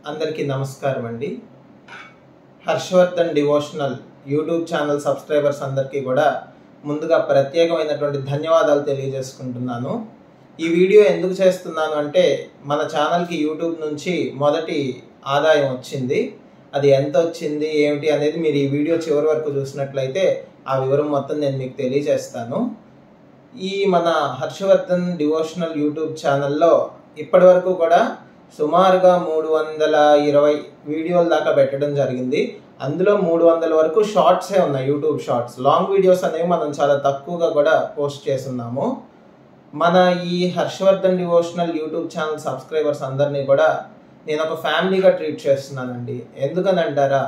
అందరికీ నమస్కారం అండి. Harshavardhan devotional YouTube channel subscribers అందరికీ కూడా ముందుగా ప్రత్యేకమైనటువంటి ధన్యవాదాలు తెలియజేసుకుంటున్నాను. ఈ వీడియో ఎందుకు చేస్తున్నాను అంటే మన ఛానల్కి యూట్యూబ్ నుంచి మొదటి ఆదాయం వచ్చింది. అది ఎంత వచ్చింది ఏమిటి అనేది మీరు ఈ వీడియో చివరి వరకు చూసినట్లయితే ఆ వివరం మొత్తం నేను మీకు తెలియజేస్తాను. ఈ మన హర్షవర్ధన్ డివోషనల్ యూట్యూబ్ ఛానల్లో ఇప్పటి వరకు కూడా సుమారుగా 320 వీడియోల దాకా పెట్టడం జరిగింది. అందులో 300 వరకు షార్ట్సే ఉన్నాయి, యూట్యూబ్ షార్ట్స్. లాంగ్ వీడియోస్ అనేవి మనం చాలా తక్కువగా కూడా పోస్ట్ చేస్తున్నాము. మన ఈ Harshavardhan devotional YouTube channel subscribers అందరినీ కూడా నేను ఒక ఫ్యామిలీగా ట్రీట్ చేస్తున్నానండి. ఎందుకని అంటారా,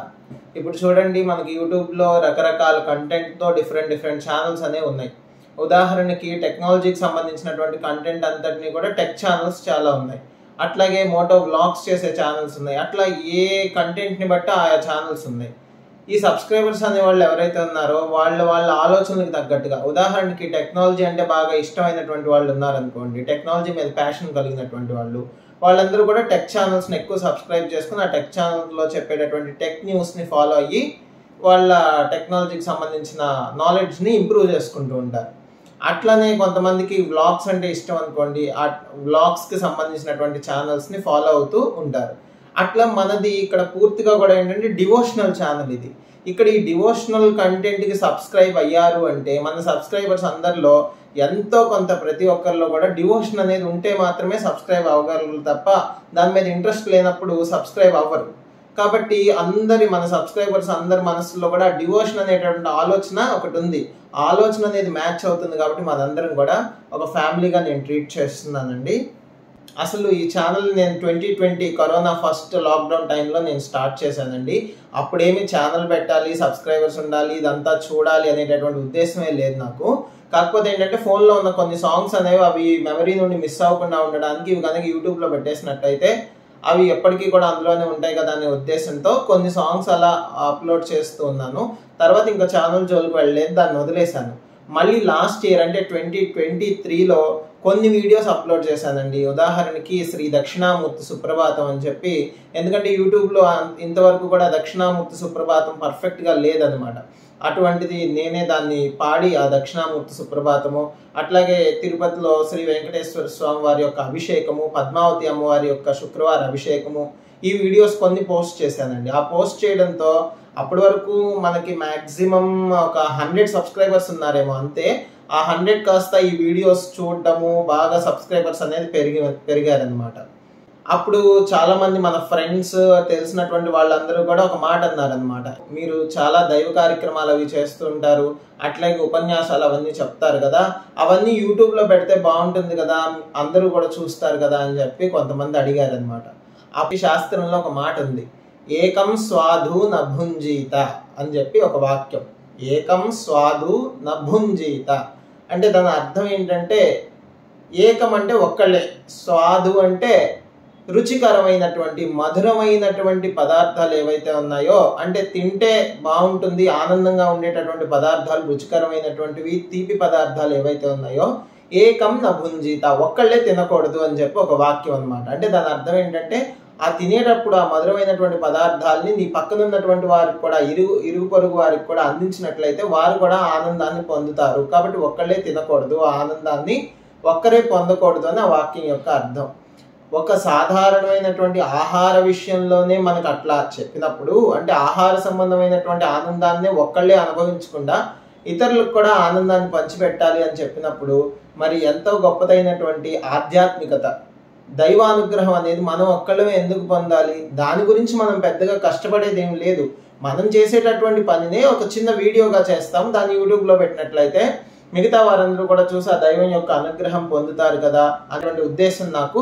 ఇప్పుడు చూడండి మనకి యూట్యూబ్లో రకరకాల కంటెంట్తో డిఫరెంట్ ఛానల్స్ అనేవి ఉన్నాయి. ఉదాహరణకి టెక్నాలజీకి సంబంధించినటువంటి కంటెంట్ అంతటినీ కూడా టెక్ ఛానల్స్ చాలా ఉన్నాయి. అట్లాగే మోటో వ్లాగ్స్ చేసే ఛానల్స్ ఉన్నాయి. అట్లా ఏ కంటెంట్ని బట్టి ఆయా ఛానల్స్ ఉన్నాయి. ఈ సబ్స్క్రైబర్స్ అనే వాళ్ళు ఎవరైతే ఉన్నారో వాళ్ళ ఆలోచనలకు తగ్గట్టుగా, ఉదాహరణకి టెక్నాలజీ అంటే బాగా ఇష్టమైనటువంటి వాళ్ళు ఉన్నారనుకోండి, టెక్నాలజీ మీద ప్యాషన్ కలిగినటువంటి వాళ్ళందరూ కూడా టెక్ ఛానల్స్ని ఎక్కువ సబ్స్క్రైబ్ చేసుకుని ఆ టెక్ ఛానల్స్లో చెప్పేటటువంటి టెక్ న్యూస్ని ఫాలో అయ్యి వాళ్ళ టెక్నాలజీకి సంబంధించిన నాలెడ్జ్ని ఇంప్రూవ్ చేసుకుంటూ ఉంటారు. అట్లనే కొంతమందికి వ్లాగ్స్ అంటే ఇష్టం అనుకోండి, ఆ వ్లాగ్స్కి సంబంధించినటువంటి ఛానల్స్ని ఫాలో అవుతూ ఉంటారు. అట్లా మనది ఇక్కడ పూర్తిగా కూడా ఏంటంటే డివోషనల్ ఛానల్ ఇది. ఇక్కడ ఈ డివోషనల్ కంటెంట్కి సబ్స్క్రైబ్ అయ్యారు అంటే మన సబ్స్క్రైబర్స్ అందరిలో ఎంతో కొంత ప్రతి ఒక్కరిలో కూడా డివోషన్ అనేది ఉంటే మాత్రమే సబ్స్క్రైబ్ అవ్వగలరు తప్ప దాని మీద ఇంట్రెస్ట్ లేనప్పుడు సబ్స్క్రైబ్ అవ్వరు. కాబట్టి మన సబ్స్క్రైబర్స్ అందరి మనసులో కూడా డివోషన్ అనేటువంటి ఆలోచన ఒకటి ఉంది. ఆలోచన అనేది మ్యాచ్ అవుతుంది కాబట్టి మనందరం కూడా ఒక ఫ్యామిలీగా నేను ట్రీట్ చేస్తున్నానండి. అసలు ఈ ఛానల్ నేను 2020 కరోనా ఫస్ట్ లాక్డౌన్ టైంలో నేను స్టార్ట్ చేశానండి. అప్పుడేమి ఛానల్ పెట్టాలి, సబ్స్క్రైబర్స్ ఉండాలి, ఇదంతా చూడాలి అనేటటువంటి ఉద్దేశమే లేదు నాకు. కాకపోతే ఏంటంటే ఫోన్లో ఉన్న కొన్ని సాంగ్స్ అనేవి అవి మెమరీ నుండి మిస్ అవ్వకుండా ఉండడానికి ఇవి కనుక యూట్యూబ్లో పెట్టేసినట్టయితే అవి ఎప్పటికీ కూడా అందులోనే ఉంటాయి కదా అనే ఉద్దేశంతో కొన్ని సాంగ్స్ అలా అప్లోడ్ చేస్తూ ఉన్నాను. తర్వాత ఇంకా ఛానల్ జోలికి వెళ్ళలేదు, దాన్ని వదిలేశాను. మళ్ళీ లాస్ట్ ఇయర్ అంటే 2023లో కొన్ని వీడియోస్ అప్లోడ్ చేశానండి. ఉదాహరణకి శ్రీ దక్షిణామూర్తి సుప్రభాతం అని చెప్పి, ఎందుకంటే యూట్యూబ్లో ఇంతవరకు కూడా దక్షిణామూర్తి సుప్రభాతం పర్ఫెక్ట్గా లేదనమాట. అటువంటిది నేనే దాన్ని పాడి ఆ దక్షిణామూర్తి సుప్రభాతము, అట్లాగే తిరుపతిలో శ్రీ వెంకటేశ్వర స్వామి వారి యొక్క అభిషేకము, పద్మావతి అమ్మవారి యొక్క శుక్రవార అభిషేకము, ఈ వీడియోస్ కొన్ని పోస్ట్ చేశానండి. ఆ పోస్ట్ చేయడంతో అప్పటి వరకు మనకి మ్యాక్సిమం ఒక 100 సబ్స్క్రైబర్స్ ఉన్నారేమో అంతే. ఆ 100 కాస్త ఈ వీడియోస్ చూడటము, బాగా సబ్స్క్రైబర్స్ అనేది పెరిగారనమాట. అప్పుడు చాలామంది మన ఫ్రెండ్స్ తెలిసినటువంటి వాళ్ళందరూ కూడా ఒక మాట అన్నారనమాట, మీరు చాలా దైవ కార్యక్రమాలు అవి చేస్తూ ఉంటారు, అట్లాగే ఉపన్యాసాలు అవన్నీ చెప్తారు కదా, అవన్నీ యూట్యూబ్లో పెడితే బాగుంటుంది కదా, అందరూ కూడా చూస్తారు కదా అని చెప్పి కొంతమంది అడిగారనమాట. ఆ శాస్త్రంలో ఒక మాట ఉంది, ఏకం స్వాధు నభుంజీత అని చెప్పి ఒక వాక్యం. ఏకం స్వాధు నభుంజీత అంటే దాని అర్థం ఏంటంటే, ఏకం అంటే ఒక్కళ్ళే, స్వాధు అంటే రుచికరమైనటువంటి మధురమైనటువంటి పదార్థాలు ఏవైతే ఉన్నాయో, అంటే తింటే బాగుంటుంది ఆనందంగా ఉండేటటువంటి పదార్థాలు, రుచికరమైనటువంటివి తీపి పదార్థాలు ఏవైతే ఉన్నాయో ఏకం నభుంజీత, ఒక్కళ్ళే తినకూడదు అని చెప్పి ఒక వాక్యం అనమాట. అంటే దాని అర్థం ఏంటంటే, ఆ తినేటప్పుడు ఆ మధురమైనటువంటి పదార్థాలని నీ పక్కనున్నటువంటి వారికి కూడా, ఇరుగు పొరుగు వారికి కూడా అందించినట్లయితే వారు కూడా ఆనందాన్ని పొందుతారు. కాబట్టి ఒక్కళ్ళే తినకూడదు, ఆ ఆనందాన్ని ఒక్కరే పొందకూడదు అని ఆ వాక్యం యొక్క అర్థం. ఒక సాధారణమైనటువంటి ఆహార విషయంలోనే మనకు అట్లా చెప్పినప్పుడు, అంటే ఆహార సంబంధమైనటువంటి ఆనందాన్ని ఒక్కళ్ళే అనుభవించకుండా ఇతరులకు కూడా ఆనందాన్ని పంచిపెట్టాలి అని చెప్పినప్పుడు మరి ఎంతో గొప్పదైనటువంటి ఆధ్యాత్మికత, దైవానుగ్రహం అనేది మనం ఒక్కళ్ళమే ఎందుకు పొందాలి? దాని గురించి మనం పెద్దగా కష్టపడేది ఏం లేదు. మనం చేసేటటువంటి పనినే ఒక చిన్న వీడియోగా చేస్తాం, దాన్ని యూట్యూబ్లో పెట్టినట్లయితే మిగతా వారందరూ కూడా చూసి ఆ దైవం యొక్క అనుగ్రహం పొందుతారు కదా అటువంటి ఉద్దేశం నాకు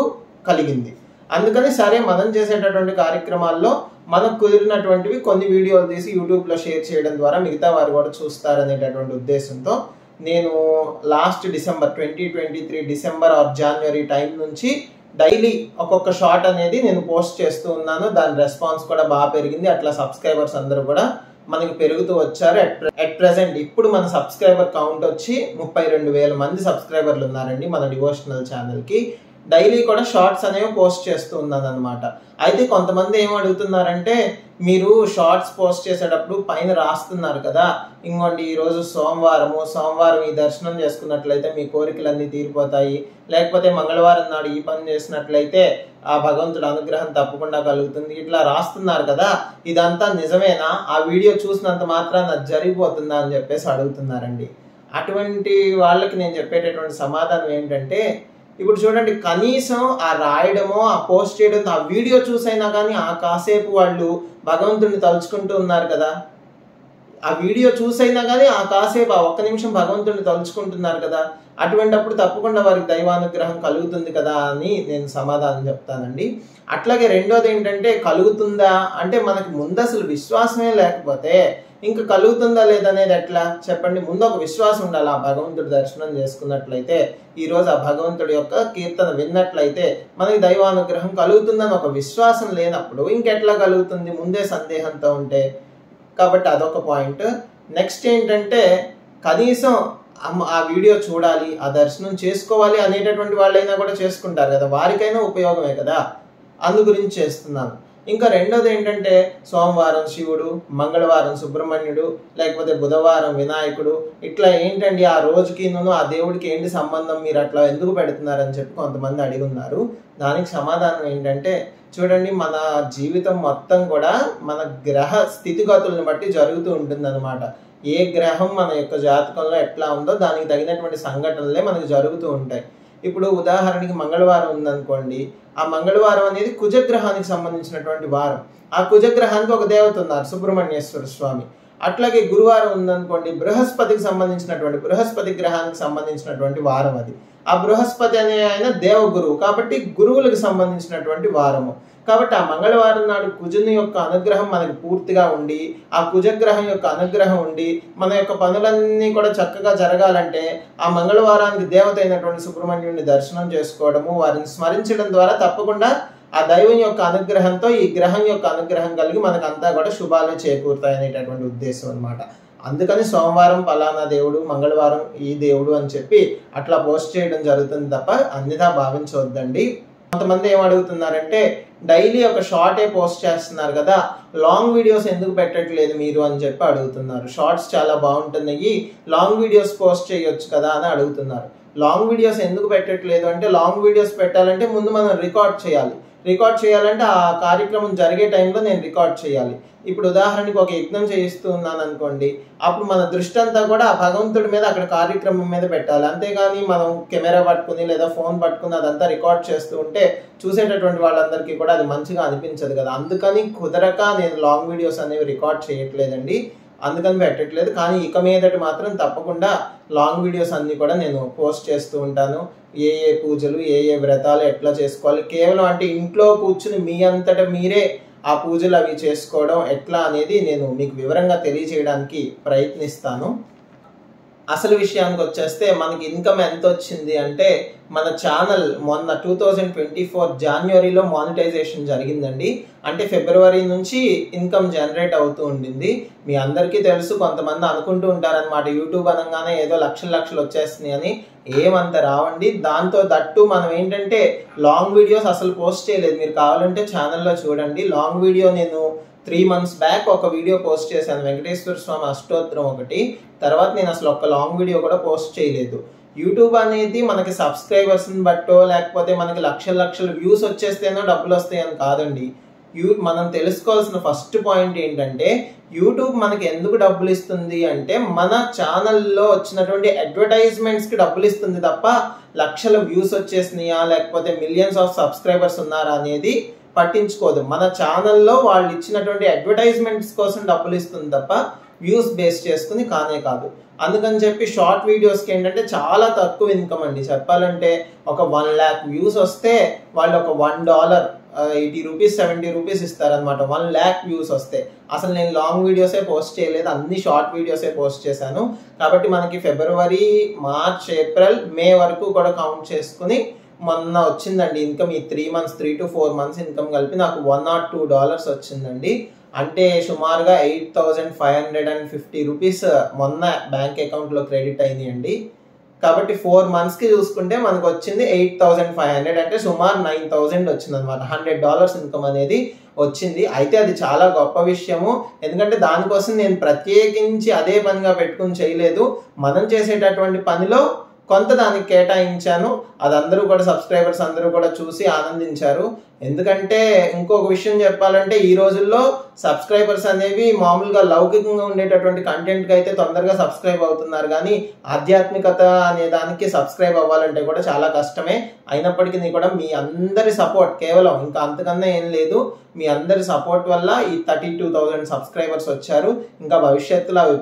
కలిగింది. అందుకని సరే మనం చేసేటటువంటి కార్యక్రమాల్లో మనకు కుదిరినటువంటివి కొన్ని వీడియోలు తీసి యూట్యూబ్లో షేర్ చేయడం ద్వారా మిగతా వారు కూడా చూస్తారనేటటువంటి ఉద్దేశంతో నేను last December 2023 December or January time నుంచి డైలీ ఒక్కొక్క షార్ట్ అనేది నేను పోస్ట్ చేస్తూ ఉన్నాను. దాని రెస్పాన్స్ కూడా బాగా పెరిగింది. అట్లా సబ్స్క్రైబర్స్ అందరూ కూడా మనకి పెరుగుతూ వచ్చారు. అట్ ప్రెసెంట్ ఇప్పుడు మన సబ్స్క్రైబర్ కౌంట్ వచ్చి 32,000 మంది సబ్స్క్రైబర్లు ఉన్నారండి మన డివోషనల్ ఛానల్కి. డైలీ కూడా షార్ట్స్ అనేవి పోస్ట్ చేస్తూ ఉన్నాను అనమాట. అయితే కొంతమంది ఏం అడుగుతున్నారంటే, మీరు షార్ట్స్ పోస్ట్ చేసేటప్పుడు పైన రాస్తున్నారు కదా, ఇంకోండి ఈరోజు సోమవారం ఈ దర్శనం చేసుకున్నట్లయితే మీ కోరికలన్నీ తీరిపోతాయి, లేకపోతే మంగళవారం నాడు ఈ పని చేసినట్లయితే ఆ భగవంతుడు అనుగ్రహం తప్పకుండా కలుగుతుంది, ఇట్లా రాస్తున్నారు కదా, ఇదంతా నిజమేనా? ఆ వీడియో చూసినంత మాత్రాన జరిగిపోతుందా అని చెప్పేసి అడుగుతున్నారండి. అటువంటి వాళ్ళకి నేను చెప్పేటటువంటి సమాధానం ఏంటంటే, ఇప్పుడు చూడండి, కనీసం ఆ రాయడమో ఆ పోస్ట్ చేయడం, ఆ వీడియో చూసైనా కానీ ఆ కాసేపు వాళ్ళు భగవంతుడిని తలుచుకుంటూ ఉన్నారు కదా, ఆ వీడియో చూసైనా కానీ ఆ కాసేపు ఆ ఒక్క నిమిషం భగవంతుడిని తలుచుకుంటున్నారు కదా, అటువంటిప్పుడు తప్పకుండా వారికి దైవానుగ్రహం కలుగుతుంది కదా అని నేను సమాధానం చెప్తానండి. అట్లాగే రెండోది ఏంటంటే, కలుగుతుందా అంటే మనకి ముందు అసలు విశ్వాసమే లేకపోతే ఇంకా కలుగుతుందా లేదనేది ఎట్లా చెప్పండి? ముందు ఒక విశ్వాసం ఉండాలి. ఆ భగవంతుడి దర్శనం చేసుకున్నట్లయితే, ఈరోజు ఆ భగవంతుడి యొక్క కీర్తన విన్నట్లయితే మనకి దైవానుగ్రహం కలుగుతుందని ఒక విశ్వాసం లేనప్పుడు ఇంకెట్లా కలుగుతుంది ముందే సందేహంతో ఉంటే? కాబట్టి అదొక పాయింట్. నెక్స్ట్ ఏంటంటే, కనీసం ఆ వీడియో చూడాలి, ఆ దర్శనం చేసుకోవాలి అనేటటువంటి వాళ్ళైనా కూడా చేసుకుంటారు కదా, వారికైనా ఉపయోగమే కదా, అందు గురించి చేస్తున్నాను. ఇంకా రెండోది ఏంటంటే, సోమవారం శివుడు, మంగళవారం సుబ్రహ్మణ్యుడు, లేకపోతే బుధవారం వినాయకుడు, ఇట్లా ఏంటండి ఆ రోజుకి ఆ దేవుడికి ఏంటి సంబంధం, మీరు అట్లా ఎందుకు పెడుతున్నారని చెప్పి కొంతమంది అడిగి ఉన్నారు. దానికి సమాధానం ఏంటంటే, చూడండి, మన జీవితం మొత్తం కూడా మన గ్రహ స్థితిగతులను బట్టి జరుగుతూ ఉంటుంది అనమాట. ఏ గ్రహం మన యొక్క జాతకంలో ఎట్లా ఉందో దానికి తగినటువంటి సంఘటనలే మనకు జరుగుతూ ఉంటాయి. ఇప్పుడు ఉదాహరణకి మంగళవారం ఉందనుకోండి, ఆ మంగళవారం అనేది కుజగ్రహానికి సంబంధించినటువంటి వారం. ఆ కుజగ్రహానికి ఒక దేవత ఉన్నారు, సుబ్రహ్మణ్యేశ్వర స్వామి. అట్లాగే గురువారం ఉందనుకోండి, బృహస్పతి గ్రహానికి సంబంధించినటువంటి వారం అది. ఆ బృహస్పతి అనే ఆయన దేవగురువు కాబట్టి గురువులకు సంబంధించినటువంటి వారము. కాబట్టి ఆ మంగళవారం నాడు కుజుని యొక్క అనుగ్రహం మనకి పూర్తిగా ఉండి, ఆ కుజగ్రహం యొక్క అనుగ్రహం ఉండి మన యొక్క పనులన్నీ కూడా చక్కగా జరగాలంటే ఆ మంగళవారానికి దేవత అయినటువంటి సుబ్రహ్మణ్యుడిని దర్శనం చేసుకోవడము, వారిని స్మరించడం ద్వారా తప్పకుండా ఆ దైవం యొక్క అనుగ్రహంతో ఈ గ్రహం యొక్క అనుగ్రహం కలిగి మనకంతా కూడా శుభాలు చేకూరుతాయి అనేటటువంటి ఉద్దేశం అనమాట. అందుకని సోమవారం పలానా దేవుడు, మంగళవారం ఈ దేవుడు అని చెప్పి అట్లా పోస్ట్ చేయడం జరుగుతుంది తప్ప అన్నిదా భావించవద్దండి. కొంతమంది ఏం అడుగుతున్నారంటే, డైలీ ఒక షార్టే పోస్ట్ చేస్తున్నారు కదా, లాంగ్ వీడియోస్ ఎందుకు పెట్టట్లేదు మీరు అని చెప్పి అడుగుతున్నారు. షార్ట్స్ చాలా బాగుంటున్నాయి, లాంగ్ వీడియోస్ పోస్ట్ చేయొచ్చు కదా అని అడుగుతున్నారు. లాంగ్ వీడియోస్ ఎందుకు పెట్టట్లేదు అంటే, లాంగ్ వీడియోస్ పెట్టాలంటే ముందు మనం రికార్డ్ చేయాలంటే ఆ కార్యక్రమం జరిగే టైంలో నేను రికార్డ్ చేయాలి. ఇప్పుడు ఉదాహరణకి ఒక యజ్ఞం చేయిస్తూ ఉన్నాను అనుకోండి, అప్పుడు మన దృష్టి అంతా కూడా ఆ భగవంతుడి మీద, అక్కడ కార్యక్రమం మీద పెట్టాలి. అంతేగాని మనం కెమెరా పట్టుకుని లేదా ఫోన్ పట్టుకుని అదంతా రికార్డ్ చేస్తూ ఉంటే చూసేటటువంటి వాళ్ళందరికీ కూడా అది మంచిగా అనిపించదు కదా. అందుకని కుదరక నేను లాంగ్ వీడియోస్ అనేవి రికార్డ్ చేయట్లేదండి, అందుకని పెట్టట్లేదు. కానీ ఇక మీదటి మాత్రం తప్పకుండా లాంగ్ వీడియోస్ అన్నీ కూడా నేను పోస్ట్ చేస్తూ ఉంటాను. ఏ పూజలు, ఏ వ్రతాలు ఎట్లా చేసుకోవాలి, కేవలం అంటే ఇంట్లో కూర్చుని మీ అంతటా మీరే ఆ పూజలు అవి చేసుకోవడం ఎట్లా అనేది నేను మీకు వివరంగా తెలియజేయడానికి ప్రయత్నిస్తాను. అసలు విషయానికి వచ్చేస్తే మనకి ఇన్కమ్ ఎంత వచ్చింది అంటే, మన ఛానల్ మొన్న 2024 జనవరిలో మానిటైజేషన్ జరిగిందండి. అంటే ఫిబ్రవరి నుంచి ఇన్కమ్ జనరేట్ అవుతూ ఉండింది. మీ అందరికీ తెలుసు, కొంతమంది అనుకుంటూ ఉంటారనమాట, యూట్యూబ్ అనగానే ఏదో లక్షలు వచ్చేస్తున్నాయి అని. ఏమంత రావండి. దాంతో దట్టు మనం ఏంటంటే లాంగ్ వీడియోస్ అసలు పోస్ట్ చేయలేదు. మీరు కావాలంటే ఛానల్లో చూడండి. లాంగ్ వీడియో నేను 3 months బ్యాక్ ఒక వీడియో పోస్ట్ చేశాను, వెంకటేశ్వర స్వామి అష్టోత్తరం ఒకటి. తర్వాత నేను అసలు ఒక లాంగ్ వీడియో కూడా పోస్ట్ చేయలేదు. యూట్యూబ్ అనేది మనకి సబ్స్క్రైబర్స్ని బట్టో లేకపోతే మనకి లక్షల వ్యూస్ వచ్చేస్తేనో డబ్బులు వస్తాయని కాదండి. మనం తెలుసుకోవాల్సిన ఫస్ట్ పాయింట్ ఏంటంటే, యూట్యూబ్ మనకి ఎందుకు డబ్బులు ఇస్తుంది అంటే, మన ఛానల్లో వచ్చినటువంటి అడ్వర్టైజ్మెంట్స్కి డబ్బులు ఇస్తుంది తప్ప లక్షల వ్యూస్ వచ్చేసినాయా లేకపోతే మిలియన్స్ ఆఫ్ సబ్స్క్రైబర్స్ ఉన్నారా అనేది పట్టించుకోదు. మన ఛానల్లో వాళ్ళు ఇచ్చినటువంటి అడ్వర్టైజ్మెంట్స్ కోసం డబ్బులు ఇస్తుంది తప్ప వ్యూస్ బేస్ చేసుకుని కానే కాదు. అందుకని చెప్పి షార్ట్ వీడియోస్కి ఏంటంటే చాలా తక్కువ ఇన్కమ్ అండి. చెప్పాలంటే ఒక 1 lakh వ్యూస్ వస్తే వాళ్ళు ఒక $1 80 రూపీస్ 70 రూపీస్ ఇస్తారనమాట. 1 lakh వ్యూస్ వస్తే. అసలు నేను లాంగ్ వీడియోసే పోస్ట్ చేయలేదు, అన్ని షార్ట్ వీడియోసే పోస్ట్ చేశాను. కాబట్టి మనకి ఫిబ్రవరి, మార్చ్, ఏప్రిల్, మే వరకు కూడా కౌంట్ చేసుకుని మొన్న వచ్చిందండి ఇన్కమ్. ఈ 3 to 4 months ఇన్కమ్ కలిపి నాకు $102 వచ్చిందండి. అంటే సుమారుగా 8,550 రూపీస్ మొన్న బ్యాంక్ అకౌంట్లో క్రెడిట్ అయింది అండి. కాబట్టి 4 monthsకి చూసుకుంటే మనకు వచ్చింది 8,500, అంటే సుమారు 9,000 వచ్చింది అనమాట. $100 ఇన్కమ్ అనేది వచ్చింది. అయితే అది చాలా గొప్ప విషయము. ఎందుకంటే దానికోసం నేను ప్రత్యేకించి అదే పనిగా పెట్టుకుని చేయలేదు. మనం చేసేటటువంటి పనిలో కొంత దానికి కేటాయించాను. అది అందరూ కూడా సబ్స్క్రైబర్స్ అందరూ కూడా చూసి ఆనందించారు. ఎందుకంటే ఇంకొక విషయం చెప్పాలంటే ఈ రోజుల్లో సబ్స్క్రైబర్స్ అనేవి మామూలుగా లౌకికంగా ఉండేటటువంటి కంటెంట్కి అయితే తొందరగా సబ్స్క్రైబ్ అవుతున్నారు, కానీ ఆధ్యాత్మికత అనే దానికి సబ్స్క్రైబ్ అవ్వాలంటే కూడా చాలా కష్టమే. అయినప్పటికీ కూడా మీ అందరి సపోర్ట్, కేవలం ఇంకా అంతకన్నా ఏం లేదు, మీ అందరి సపోర్ట్ వల్ల ఈ 32,000 సబ్స్క్రైబర్స్ వచ్చారు. ఇంకా భవిష్యత్తులో అవి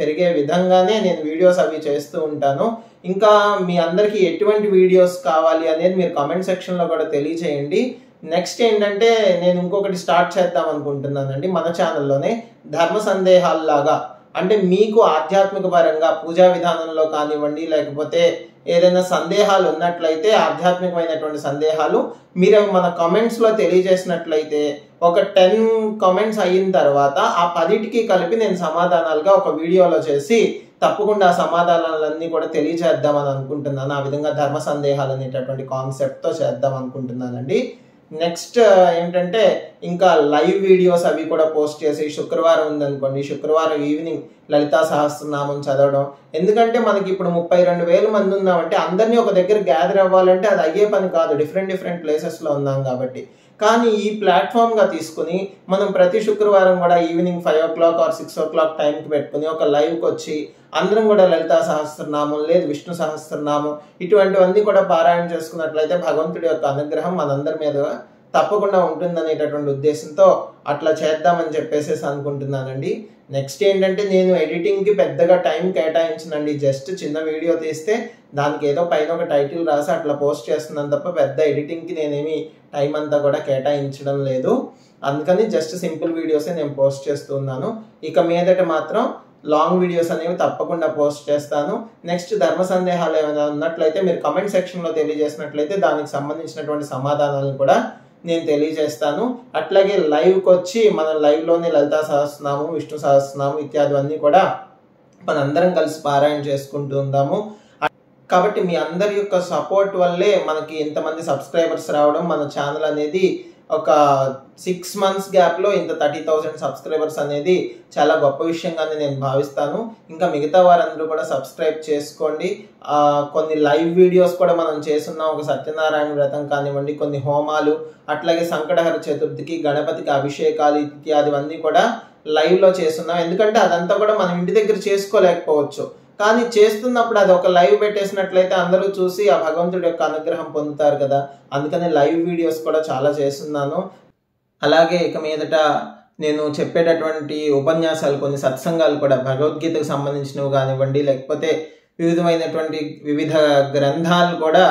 పెరిగే విధంగానే నేను వీడియోస్ అవి చేస్తూ ఉంటాను. ఇంకా మీ అందరికీ ఎటువంటి వీడియోస్ కావాలి అనేది మీరు కామెంట్ సెక్షన్లో కూడా తెలియచేయండి. నెక్స్ట్ ఏంటంటే నేను ఇంకొకటి స్టార్ట్ చేద్దాం అనుకుంటున్నానండి మన ఛానల్లోనే, ధర్మ సందేహాల్లాగా. అంటే మీకు ఆధ్యాత్మిక పరంగా పూజా విధానంలో కానివ్వండి, లేకపోతే ఏదైనా సందేహాలు ఉన్నట్లయితే, ఆధ్యాత్మికమైనటువంటి సందేహాలు, మీరు మన కామెంట్స్లో తెలియజేసినట్లయితే ఒక 10 కామెంట్స్ అయిన తర్వాత ఆ 10టికి కలిపి నేను సమాధానాలుగా ఒక వీడియోలో చేసి తప్పకుండా ఆ సమాధానాలన్నీ కూడా తెలియజేద్దామని అనుకుంటున్నాను. ఆ విధంగా ధర్మ సందేహాలు అనేటటువంటి కాన్సెప్ట్తో చేద్దాం అనుకుంటున్నానండి. నెక్స్ట్ ఏంటంటే ఇంకా లైవ్ వీడియోస్ అవి కూడా పోస్ట్ చేసి, శుక్రవారం ఉందనుకోండి, శుక్రవారం ఈవినింగ్ లలితా సహస్రనామం చదవడం. ఎందుకంటే మనకి ఇప్పుడు 32,000 మంది ఉన్నామంటే అందరినీ ఒక దగ్గర గ్యాదర్ అవ్వాలంటే అది అయ్యే పని కాదు, డిఫరెంట్ ప్లేసెస్లో ఉన్నాం కాబట్టి. కానీ ఈ ప్లాట్ఫామ్గా తీసుకుని మనం ప్రతి శుక్రవారం కూడా ఈవినింగ్ 5 o'clock or 6 o'clock టైంకి పెట్టుకుని ఒక లైవ్కి వచ్చి అందరం కూడా లలితా సహస్రనామం, లేదు విష్ణు సహస్రనామం, ఇటువంటివన్నీ కూడా పారాయణ చేసుకున్నట్లయితే భగవంతుడి యొక్క అనుగ్రహం మనందరి మీద తప్పకుండా ఉంటుందనేటటువంటి ఉద్దేశంతో అట్లా చేద్దామని చెప్పేసి అనుకుంటున్నానండి. నెక్స్ట్ ఏంటంటే నేను ఎడిటింగ్కి పెద్దగా టైం కేటాయించనండి. జస్ట్ చిన్న వీడియో తీస్తే దానికి ఏదో పైన ఒక టైటిల్ రాసి అట్లా పోస్ట్ చేస్తున్నాను తప్ప పెద్ద ఎడిటింగ్కి నేనేమి టైం అంతా కూడా కేటాయించడం లేదు. అందుకని జస్ట్ సింపుల్ వీడియోసే నేను పోస్ట్ చేస్తున్నాను. ఇక మీదట మాత్రం లాంగ్ వీడియోస్ అనేవి తప్పకుండా పోస్ట్ చేస్తాను. నెక్స్ట్ ధర్మ సందేహాలు ఏమైనా ఉన్నట్లయితే మీరు కమెంట్ సెక్షన్లో తెలియజేసినట్లయితే దానికి సంబంధించినటువంటి సమాధానాలను కూడా నేను తెలియజేస్తాను. అట్లాగే లైవ్కి వచ్చి మనం లైవ్లోనే లలితా సహస్రనామం, విష్ణు సహస్రనామం ఇత్యాదివన్నీ కూడా మనందరం కలిసి పారాయణ చేసుకుంటూ ఉందాము. కాబట్టి మీ అందరి యొక్క సపోర్ట్ వల్లే మనకి ఇంతమంది సబ్స్క్రైబర్స్ రావడం, మన ఛానల్ అనేది ఒక 6 months గ్యాప్లో ఇంత 30,000 సబ్స్క్రైబర్స్ అనేది చాలా గొప్ప విషయంగానే నేను భావిస్తాను. ఇంకా మిగతా వారందరూ కూడా సబ్స్క్రైబ్ చేసుకోండి. కొన్ని లైవ్ వీడియోస్ కూడా మనం చేస్తున్నాం. ఒక సత్యనారాయణ వ్రతం కానివ్వండి, కొన్ని హోమాలు, అట్లాగే సంకటహర చతుర్థికి, గణపతికి అభిషేకాలు ఇత్యాదివన్నీ కూడా లైవ్లో చేస్తున్నాం. ఎందుకంటే అదంతా కూడా మనం ఇంటి దగ్గర చేసుకోలేకపోవచ్చు, కానీ చేస్తున్నప్పుడు అది ఒక లైవ్ పెట్టేసినట్లయితే అందరూ చూసి ఆ భగవంతుడి యొక్క అనుగ్రహం పొందుతారు కదా. అందుకని లైవ్ వీడియోస్ కూడా చాలా చేస్తున్నాను. అలాగే ఇక మీదట నేను చెప్పేటటువంటి ఉపన్యాసాలు, కొన్ని సత్సంగాలు కూడా భగవద్గీతకు సంబంధించినవి కానివ్వండి, లేకపోతే వివిధ గ్రంథాలు కూడా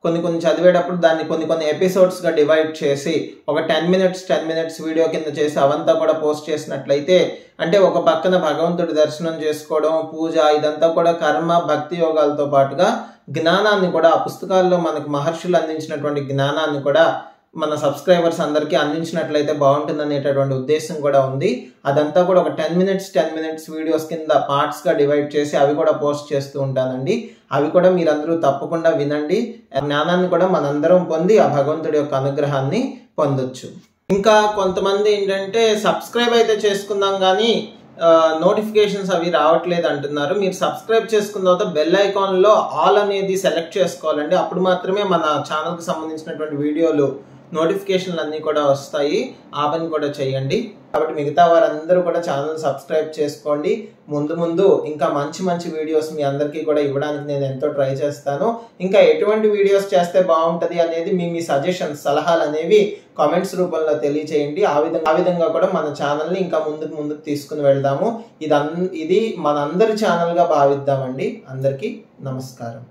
కొన్ని చదివేటప్పుడు దాన్ని కొన్ని ఎపిసోడ్స్గా డివైడ్ చేసి ఒక 10 minutes వీడియో కింద చేసి అవంతా కూడా పోస్ట్ చేసినట్లయితే, అంటే ఒక పక్కన భగవంతుడి దర్శనం చేసుకోవడం, పూజ, ఇదంతా కూడా కర్మ భక్తి యోగాలతో పాటుగా జ్ఞానాన్ని కూడా, ఆ పుస్తకాల్లో మనకు మహర్షులు అందించినటువంటి జ్ఞానాన్ని కూడా మన సబ్స్క్రైబర్స్ అందరికీ అందించినట్లయితే బాగుంటుందనేటటువంటి ఉద్దేశం కూడా ఉంది. అదంతా కూడా ఒక 10 minutes వీడియోస్ కింద పార్ట్స్గా డివైడ్ చేసి అవి కూడా పోస్ట్ చేస్తూ ఉంటానండి. అవి కూడా మీరందరూ తప్పకుండా వినండి. జ్ఞానాన్ని కూడా మనందరం పొంది ఆ భగవంతుడి యొక్క అనుగ్రహాన్ని పొందొచ్చు. ఇంకా కొంతమంది ఏంటంటే సబ్స్క్రైబ్ అయితే చేసుకుందాం కానీ నోటిఫికేషన్స్ అవి రావట్లేదు అంటున్నారు. మీరు సబ్స్క్రైబ్ చేసుకున్న తర్వాత బెల్ ఐకాన్లో ఆల్ అనేది సెలెక్ట్ చేసుకోవాలండి. అప్పుడు మాత్రమే మన ఛానల్కి సంబంధించినటువంటి వీడియోలు నోటిఫికేషన్లు అన్నీ కూడా వస్తాయి. ఆ పని కూడా చేయండి. కాబట్టి మిగతా వారందరూ కూడా ఛానల్ సబ్స్క్రైబ్ చేసుకోండి. ముందు ఇంకా మంచి వీడియోస్ మీ అందరికీ కూడా ఇవ్వడానికి నేను ఎంతో ట్రై చేస్తాను. ఇంకా ఎటువంటి వీడియోస్ చేస్తే బాగుంటుంది అనేది మీ సజెషన్స్, సలహాలు అనేవి కామెంట్స్ రూపంలో తెలియచేయండి. ఆ విధంగా కూడా మన ఛానల్ని ఇంకా ముందుకు తీసుకుని వెళ్దాము. ఇది మనందరి ఛానల్గా భావిద్దామండి. అందరికీ నమస్కారం.